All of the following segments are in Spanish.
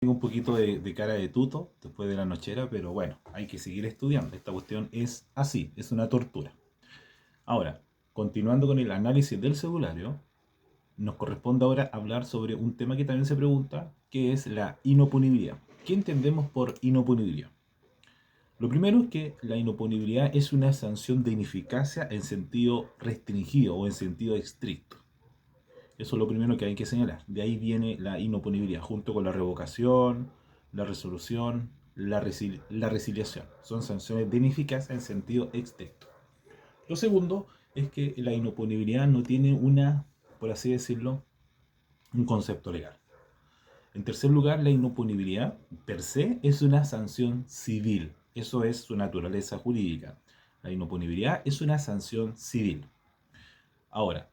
Tengo un poquito de cara de tuto después de la nochera, pero bueno, hay que seguir estudiando. Esta cuestión es así, es una tortura. Ahora, continuando con el análisis del cedulario, nos corresponde ahora hablar sobre un tema que también se pregunta, que es la inoponibilidad. ¿Qué entendemos por inoponibilidad? Lo primero es que la inoponibilidad es una sanción de ineficacia en sentido restringido o en sentido estricto. Eso es lo primero que hay que señalar. De ahí viene la inoponibilidad, junto con la revocación, la resolución, la resiliación. Son sanciones de ineficacia en sentido estricto. Lo segundo es que la inoponibilidad no tiene por así decirlo, un concepto legal. En tercer lugar, la inoponibilidad per se es una sanción civil. Eso es su naturaleza jurídica. La inoponibilidad es una sanción civil. Ahora,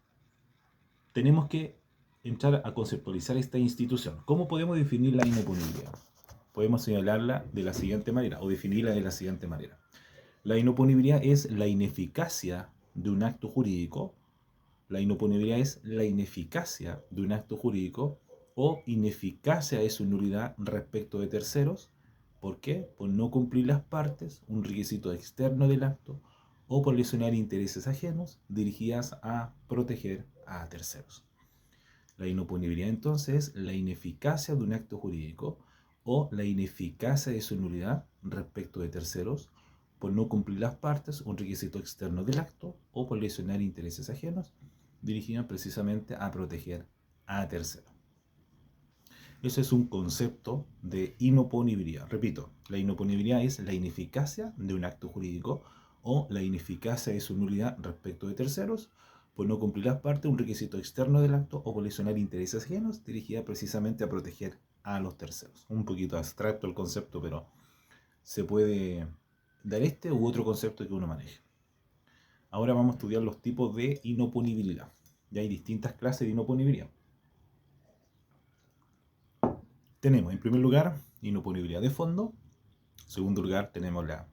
tenemos que entrar a conceptualizar esta institución. ¿Cómo podemos definir la inoponibilidad? Podemos señalarla de la siguiente manera o definirla de la siguiente manera. La inoponibilidad es la ineficacia de un acto jurídico. La inoponibilidad es la ineficacia de un acto jurídico o ineficacia de su nulidad respecto de terceros. ¿Por qué? Por no cumplir las partes, un requisito externo del acto, o por lesionar intereses ajenos dirigidas a proteger a terceros. La inoponibilidad entonces es la ineficacia de un acto jurídico o la ineficacia de su nulidad respecto de terceros por no cumplir las partes, un requisito externo del acto o por lesionar intereses ajenos dirigidos precisamente a proteger a terceros. Ese es un concepto de inoponibilidad. Repito, la inoponibilidad es la ineficacia de un acto jurídico o la ineficacia de su nulidad respecto de terceros por no cumplir las partes, un requisito externo del acto o por lesionar intereses ajenos dirigida precisamente a proteger a los terceros. Un poquito abstracto el concepto, pero se puede dar este u otro concepto que uno maneje. Ahora vamos a estudiar los tipos de inoponibilidad. Ya hay distintas clases de inoponibilidad. Tenemos en primer lugar inoponibilidad de fondo, en segundo lugar tenemos la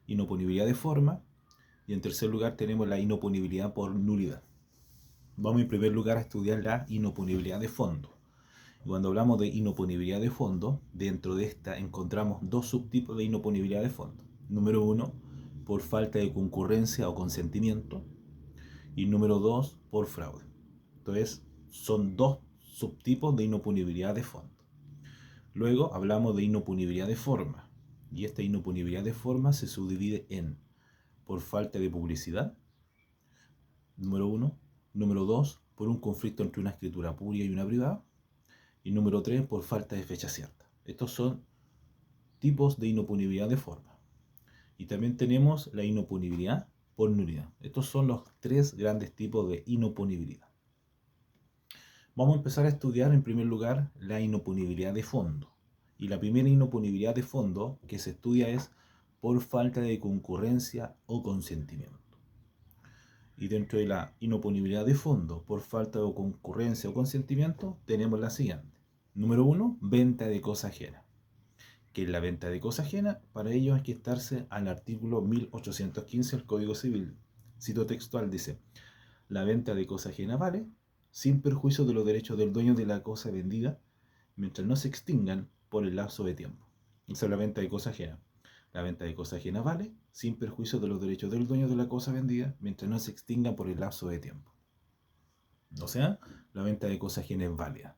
inoponibilidad de forma y en tercer lugar tenemos la inoponibilidad por nulidad. Vamos en primer lugar a estudiar la inoponibilidad de fondo. Y cuando hablamos de inoponibilidad de fondo, dentro de esta encontramos dos subtipos de inoponibilidad de fondo. Número uno, por falta de concurrencia o consentimiento. Y número dos, por fraude. Entonces, son dos subtipos de inoponibilidad de fondo. Luego hablamos de inoponibilidad de forma. Y esta inoponibilidad de forma se subdivide en por falta de publicidad, número uno. Número dos, por un conflicto entre una escritura pública y una privada. Y número tres, por falta de fecha cierta. Estos son tipos de inoponibilidad de forma. Y también tenemos la inoponibilidad por nulidad. Estos son los tres grandes tipos de inoponibilidad. Vamos a empezar a estudiar en primer lugar la inoponibilidad de fondo. Y la primera inoponibilidad de fondo que se estudia es por falta de concurrencia o consentimiento. Y dentro de la inoponibilidad de fondo por falta de concurrencia o consentimiento tenemos la siguiente. Número uno, venta de cosa ajena. ¿Qué es la venta de cosa ajena? Para ello hay que estarse al artículo 1815 del Código Civil. Cito textual, dice: la venta de cosa ajena vale, sin perjuicio de los derechos del dueño de la cosa vendida, mientras no se extingan por el lapso de tiempo. Esa es la venta de cosa ajena. La venta de cosa ajena vale, sin perjuicio de los derechos del dueño de la cosa vendida, mientras no se extingan por el lapso de tiempo. O sea, la venta de cosa ajena es válida,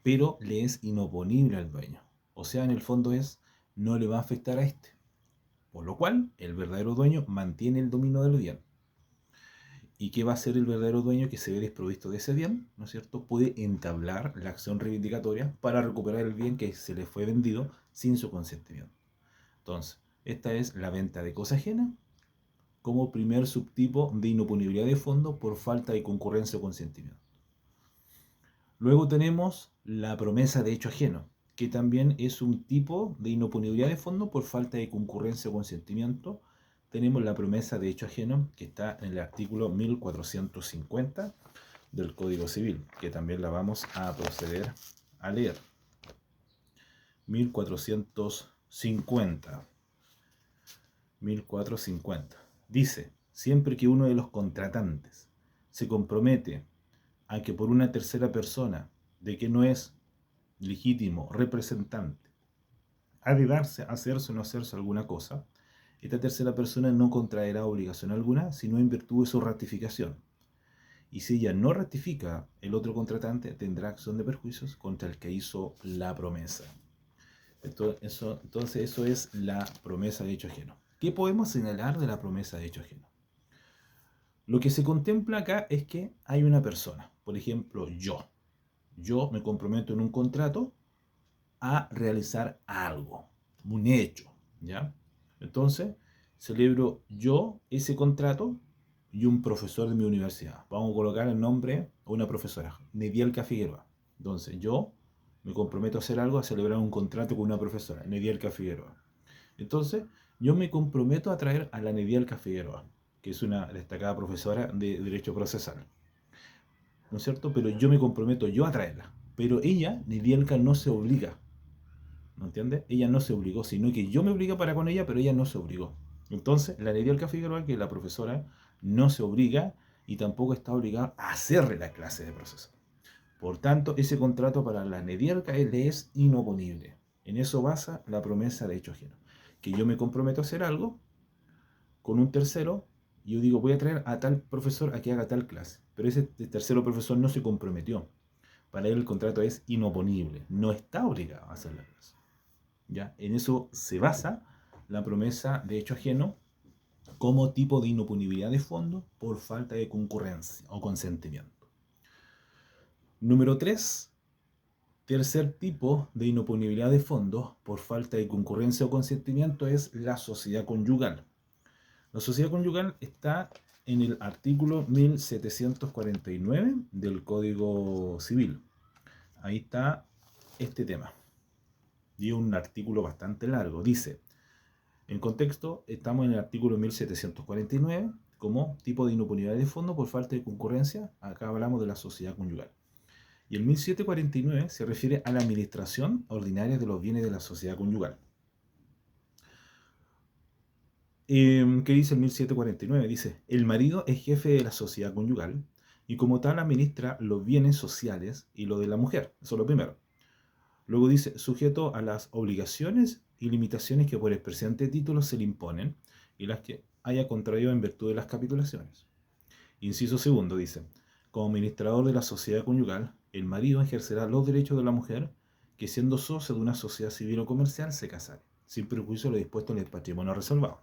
pero le es inoponible al dueño. O sea, en el fondo no le va a afectar a este. Por lo cual, el verdadero dueño mantiene el dominio del bien. ¿Y qué va a hacer el verdadero dueño que se ve desprovisto de ese bien? ¿No es cierto? Puede entablar la acción reivindicatoria para recuperar el bien que se le fue vendido sin su consentimiento. Entonces, esta es la venta de cosa ajena como primer subtipo de inoponibilidad de fondo por falta de concurrencia o consentimiento. Luego tenemos la promesa de hecho ajeno, que también es un tipo de inoponibilidad de fondo por falta de concurrencia o consentimiento. Tenemos la promesa de hecho ajeno, que está en el artículo 1450 del Código Civil, que también la vamos a proceder a leer. 1450. 1450. Dice: siempre que uno de los contratantes se compromete a que por una tercera persona, de que no es legítimo representante ha de darse, hacerse o no hacerse alguna cosa, esta tercera persona no contraerá obligación alguna, sino en virtud de su ratificación. Y si ella no ratifica, el otro contratante tendrá acción de perjuicios contra el que hizo la promesa. Entonces eso es la promesa de hecho ajeno. ¿Qué podemos señalar de la promesa de hecho ajeno? Lo que se contempla acá es que hay una persona, por ejemplo, yo me comprometo en un contrato a realizar algo, un hecho, ¿ya? Entonces, celebro yo ese contrato y un profesor de mi universidad. Vamos a colocar el nombre de una profesora, Nedielka Figueroa. Entonces, yo me comprometo a hacer algo, a celebrar un contrato con una profesora, Nedielka Figueroa. Entonces, yo me comprometo a traer a la Nedielka Figueroa, que es una destacada profesora de Derecho Procesal, ¿no es cierto? Pero yo me comprometo yo a traerla. Pero ella, Nedielka, no se obliga, ¿no entiendes? Ella no se obligó, sino que yo me obligo para con ella, pero ella no se obligó. Entonces, la Nedielka Figueroa, que es la profesora, no se obliga y tampoco está obligada a hacerle la clase de proceso. Por tanto, ese contrato para la Nedielka le es inoponible. En eso basa la promesa de hecho ajeno. Que yo me comprometo a hacer algo con un tercero, y yo digo, voy a traer a tal profesor a que haga tal clase. Pero ese tercero profesor no se comprometió. Para él el contrato es inoponible. No está obligado a hacer la clase. ¿Ya? En eso se basa la promesa de hecho ajeno como tipo de inoponibilidad de fondo por falta de concurrencia o consentimiento. Número 3. Tercer tipo de inoponibilidad de fondo por falta de concurrencia o consentimiento es la sociedad conyugal. La sociedad conyugal está en el artículo 1749 del Código Civil. Ahí está este tema. Y un artículo bastante largo. Dice, en contexto, estamos en el artículo 1749 como tipo de inoponibilidad de fondo por falta de concurrencia. Acá hablamos de la sociedad conyugal. Y el 1749 se refiere a la administración ordinaria de los bienes de la sociedad conyugal. ¿Qué dice el 1749? Dice, el marido es jefe de la sociedad conyugal y como tal administra los bienes sociales y lo de la mujer. Eso es lo primero. Luego dice, sujeto a las obligaciones y limitaciones que por el presente título se le imponen y las que haya contraído en virtud de las capitulaciones. Inciso segundo dice, como administrador de la sociedad conyugal, el marido ejercerá los derechos de la mujer que siendo socio de una sociedad civil o comercial se casare, sin perjuicio de lo dispuesto en el patrimonio reservado.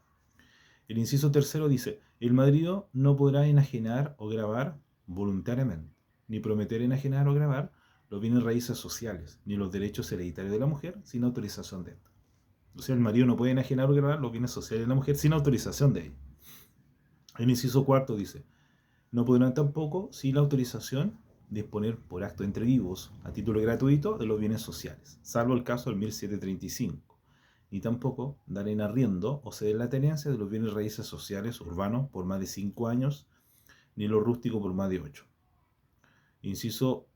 El inciso tercero dice, el marido no podrá enajenar o gravar voluntariamente, ni prometer enajenar o gravar los bienes raíces sociales, ni los derechos hereditarios de la mujer sin autorización de esta. O sea, el marido no puede enajenar o grabar los bienes sociales de la mujer sin autorización de ella. El inciso cuarto dice, no podrán tampoco, sin la autorización, disponer por acto entre vivos, a título gratuito, de los bienes sociales, salvo el caso del 1735, ni tampoco dar en arriendo o ceder la tenencia de los bienes raíces sociales urbanos por más de 5 años, ni los rústicos por más de 8. Inciso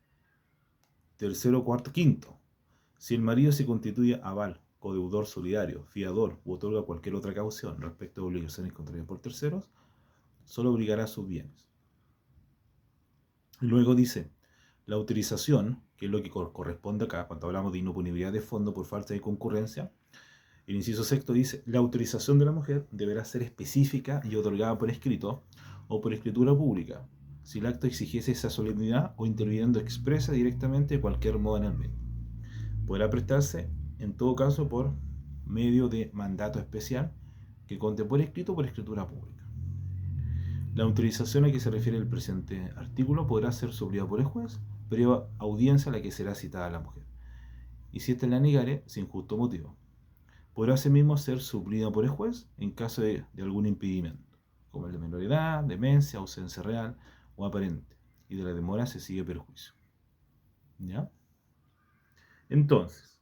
tercero, cuarto, quinto. Si el marido se constituye aval, codeudor solidario, fiador u otorga cualquier otra caución respecto de obligaciones contraídas por terceros, solo obligará a sus bienes. Luego dice, la autorización, que es lo que corresponde acá, cuando hablamos de inoponibilidad de fondo por falta de concurrencia, el inciso sexto dice, la autorización de la mujer deberá ser específica y otorgada por escrito o por escritura pública, si el acto exigiese esa solemnidad o interviniendo expresa directamente de cualquier modo en el medio. Podrá prestarse, en todo caso, por medio de mandato especial que conte por escrito o por escritura pública. La autorización a que se refiere el presente artículo podrá ser suplida por el juez, previa audiencia a la que será citada la mujer. Y si ésta la negare, sin justo motivo. Podrá asimismo ser suplida por el juez en caso de algún impedimento, como el de menor edad, demencia, ausencia real o aparente, y de la demora se sigue perjuicio. ¿Ya? Entonces,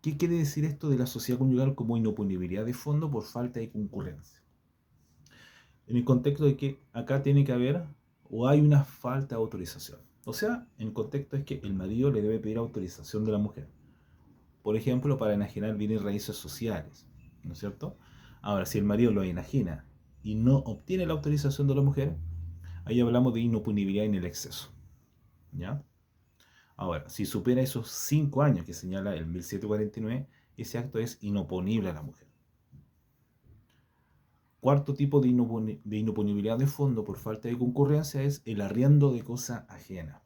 ¿qué quiere decir esto de la sociedad conyugal como inoponibilidad de fondo por falta de concurrencia? En el contexto de que acá tiene que haber o hay una falta de autorización. O sea, en el contexto es que el marido le debe pedir autorización de la mujer. Por ejemplo, para enajenar bienes raíces sociales, ¿no es cierto? Ahora, si el marido lo enajena y no obtiene la autorización de la mujer, ahí hablamos de inoponibilidad en el exceso, ¿ya? Ahora, si supera esos 5 años que señala el 1749, ese acto es inoponible a la mujer. Cuarto tipo de inoponibilidad de fondo por falta de concurrencia es el arriendo de cosa ajena.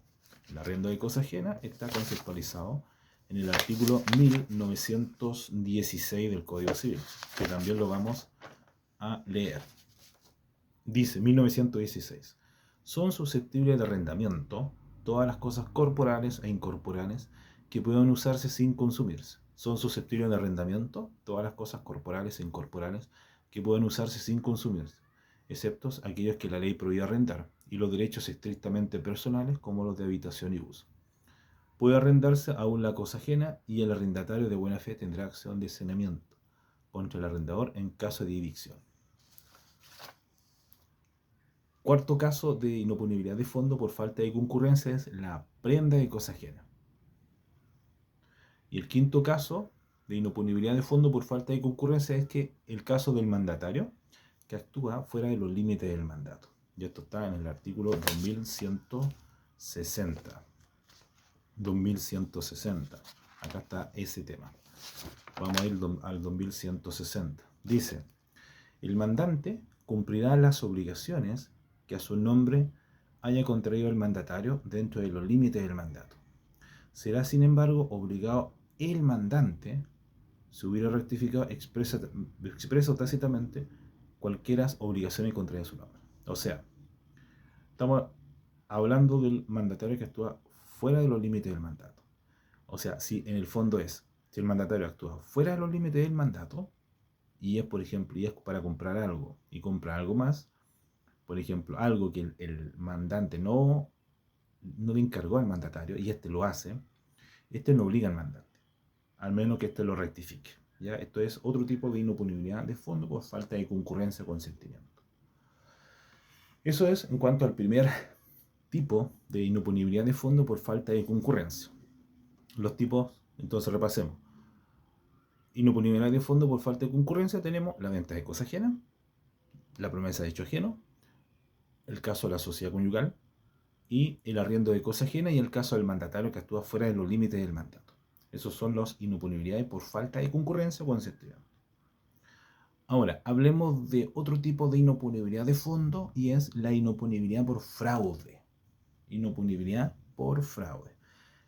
El arriendo de cosa ajena está conceptualizado en el artículo 1916 del Código Civil, que también lo vamos a leer. Dice 1916. Son susceptibles de arrendamiento todas las cosas corporales e incorporales que puedan usarse sin consumirse. Son susceptibles de arrendamiento todas las cosas corporales e incorporales que pueden usarse sin consumirse, excepto aquellos que la ley prohíbe arrendar, y los derechos estrictamente personales como los de habitación y uso. Puede arrendarse aún la cosa ajena y el arrendatario de buena fe tendrá acción de saneamiento contra el arrendador en caso de evicción. Cuarto caso de inoponibilidad de fondo por falta de concurrencia es la prenda de cosa ajena. Y el quinto caso de inoponibilidad de fondo por falta de concurrencia es que el caso del mandatario que actúa fuera de los límites del mandato. Y esto está en el artículo 2160. 2160. Acá está ese tema. Vamos a ir al 2160. Dice, el mandante cumplirá las obligaciones que a su nombre haya contraído el mandatario dentro de los límites del mandato. Será, sin embargo, obligado el mandante, si hubiera rectificado expresa o tácitamente, cualquiera obligaciones contraídas a su nombre. O sea, estamos hablando del mandatario que actúa fuera de los límites del mandato. O sea, si en el fondo si el mandatario actúa fuera de los límites del mandato, y es, por ejemplo, y es para comprar algo, y compra algo más, por ejemplo, algo que el mandante no le encargó al mandatario, y este lo hace, este no obliga al mandante, al menos que este lo rectifique. ¿Ya? Esto es otro tipo de inoponibilidad de fondo por falta de concurrencia o consentimiento. Eso es en cuanto al primer tipo de inoponibilidad de fondo por falta de concurrencia. Los tipos, entonces repasemos. Inoponibilidad de fondo por falta de concurrencia tenemos la venta de cosa ajena, la promesa de hecho ajeno, el caso de la sociedad conyugal y el arriendo de cosa ajena y el caso del mandatario que actúa fuera de los límites del mandato. Esos son los inoponibilidades por falta de concurrencia o consentimiento. Ahora, hablemos de otro tipo de inoponibilidad de fondo y es la inoponibilidad por fraude. Inoponibilidad por fraude.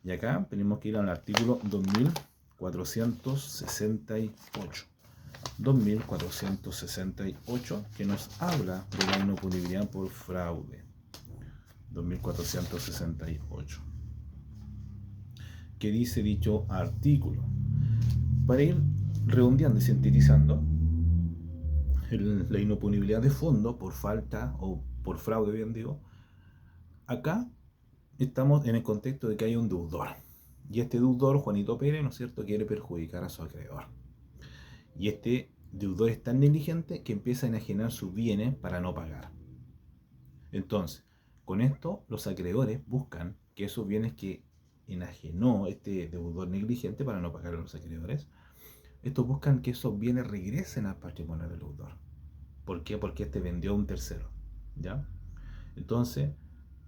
Y acá tenemos que ir al artículo 2468. 2468, que nos habla de la inoponibilidad por fraude. 2468. ¿Qué dice dicho artículo? Para ir redondeando y sintetizando, la inoponibilidad de fondo por falta o por fraude, bien digo, acá estamos en el contexto de que hay un deudor. Y este deudor, Juanito Pérez, ¿no es cierto?, quiere perjudicar a su acreedor. Y este deudor es tan negligente que empieza a enajenar sus bienes para no pagar. Entonces, con esto, los acreedores buscan que esos bienes que enajenó este deudor negligente para no pagar a los acreedores, estos buscan que esos bienes regresen al patrimonio del deudor. ¿Por qué? Porque este vendió a un tercero. ¿Ya? Entonces,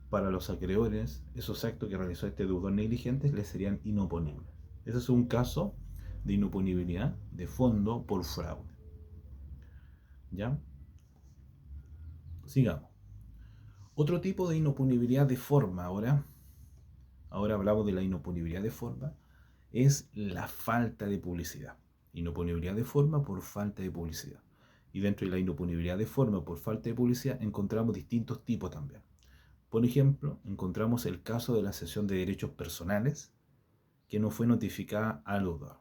para los acreedores, esos actos que realizó este deudor negligente les serían inoponibles. Ese es un caso de inoponibilidad de fondo por fraude. ¿Ya? Sigamos. Otro tipo de inoponibilidad de forma ahora hablamos de la inoponibilidad de forma, es la falta de publicidad. Inoponibilidad de forma por falta de publicidad. Y dentro de la inoponibilidad de forma por falta de publicidad encontramos distintos tipos también. Por ejemplo, encontramos el caso de la cesión de derechos personales que no fue notificada al deudor.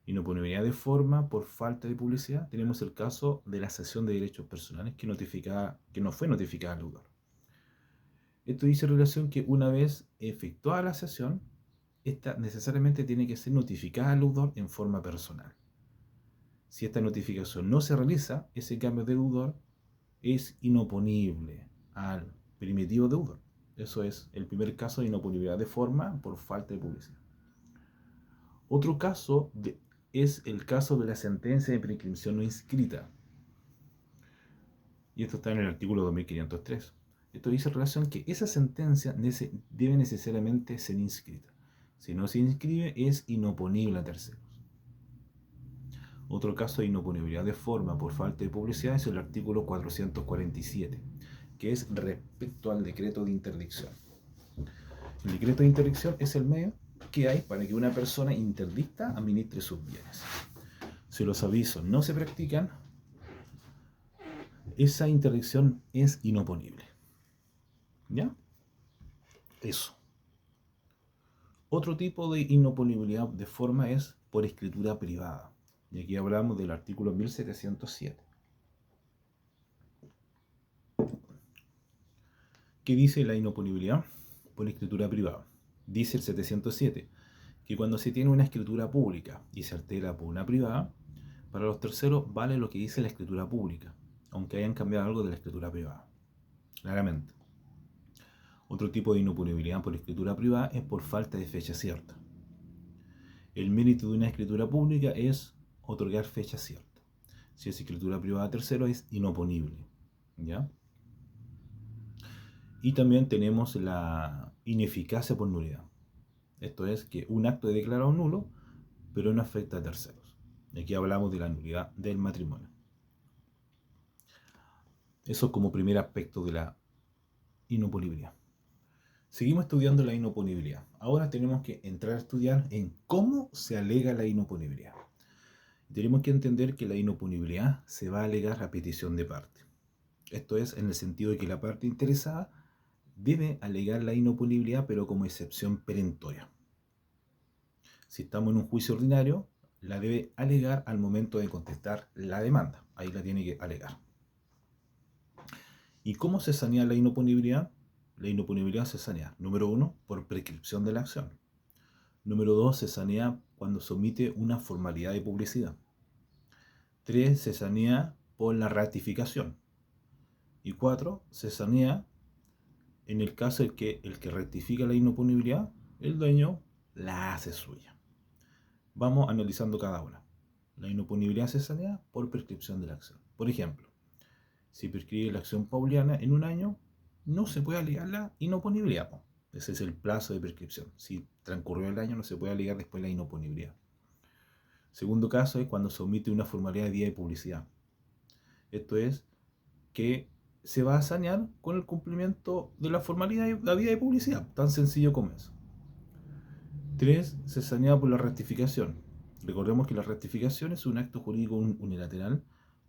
Inoponibilidad de forma por falta de publicidad, tenemos el caso de la cesión de derechos personales que no fue notificada al deudor. Esto dice en relación que una vez efectuada la cesión, esta necesariamente tiene que ser notificada al deudor en forma personal. Si esta notificación no se realiza, ese cambio de deudor es inoponible al primitivo deudor. Eso es el primer caso de inoponibilidad de forma por falta de publicidad. Otro caso es el caso de la sentencia de prescripción no inscrita. Y esto está en el artículo 2503. Esto dice en relación que esa sentencia debe necesariamente ser inscrita. Si no se inscribe, es inoponible a terceros. Otro caso de inoponibilidad de forma por falta de publicidad es el artículo 447, que es respecto al decreto de interdicción. El decreto de interdicción es el medio que hay para que una persona interdicta administre sus bienes. Si los avisos no se practican, esa interdicción es inoponible. ¿Ya? Eso. Otro tipo de inoponibilidad de forma es por escritura privada. Y aquí hablamos del artículo 1707. ¿Qué dice la inoponibilidad por escritura privada? Dice el 707 que cuando se tiene una escritura pública y se altera por una privada, para los terceros vale lo que dice la escritura pública, aunque hayan cambiado algo de la escritura privada. Claramente. Otro tipo de inoponibilidad por escritura privada es por falta de fecha cierta. El mérito de una escritura pública es otorgar fecha cierta. Si es escritura privada a tercero, es inoponible. ¿Ya? Y también tenemos la ineficacia por nulidad. Esto es que un acto es declarado nulo, pero no afecta a terceros. Aquí hablamos de la nulidad del matrimonio. Eso como primer aspecto de la inoponibilidad. Seguimos estudiando la inoponibilidad. Ahora tenemos que entrar a estudiar en cómo se alega la inoponibilidad. Tenemos que entender que la inoponibilidad se va a alegar a petición de parte. Esto es en el sentido de que la parte interesada debe alegar la inoponibilidad, pero como excepción perentoria. Si estamos en un juicio ordinario, la debe alegar al momento de contestar la demanda. Ahí la tiene que alegar. ¿Y cómo se sanea la inoponibilidad? La inoponibilidad se sanea, número 1, por prescripción de la acción. Número 2, se sanea cuando se omite una formalidad de publicidad. 3, se sanea por la ratificación. Y 4, se sanea en el caso en que el que rectifica la inoponibilidad, el dueño la hace suya. Vamos analizando cada una. La inoponibilidad se sanea por prescripción de la acción. Por ejemplo, si prescribe la acción pauliana en un año, no se puede alegar la inoponibilidad. Ese es el plazo de prescripción. Si transcurrió el año, no se puede alegar después la inoponibilidad. Segundo caso es cuando se omite una formalidad de vía de publicidad. Esto es que se va a sanear con el cumplimiento de la formalidad de la vía de publicidad. Tan sencillo como eso. 3. Se sanea por la rectificación. Recordemos que la rectificación es un acto jurídico unilateral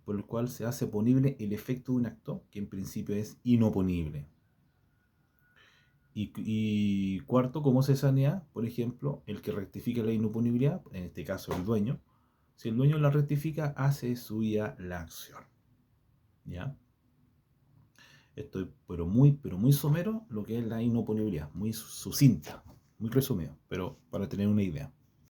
por el cual se hace ponible el efecto de un acto que en principio es inoponible. Y cuarto, ¿cómo se sanea? Por ejemplo, el que rectifica la inoponibilidad, en este caso el dueño, si el dueño la rectifica, hace suya la acción. ¿Ya? Esto es pero muy somero lo que es la inoponibilidad, muy sucinta, muy resumido, pero para tener una idea.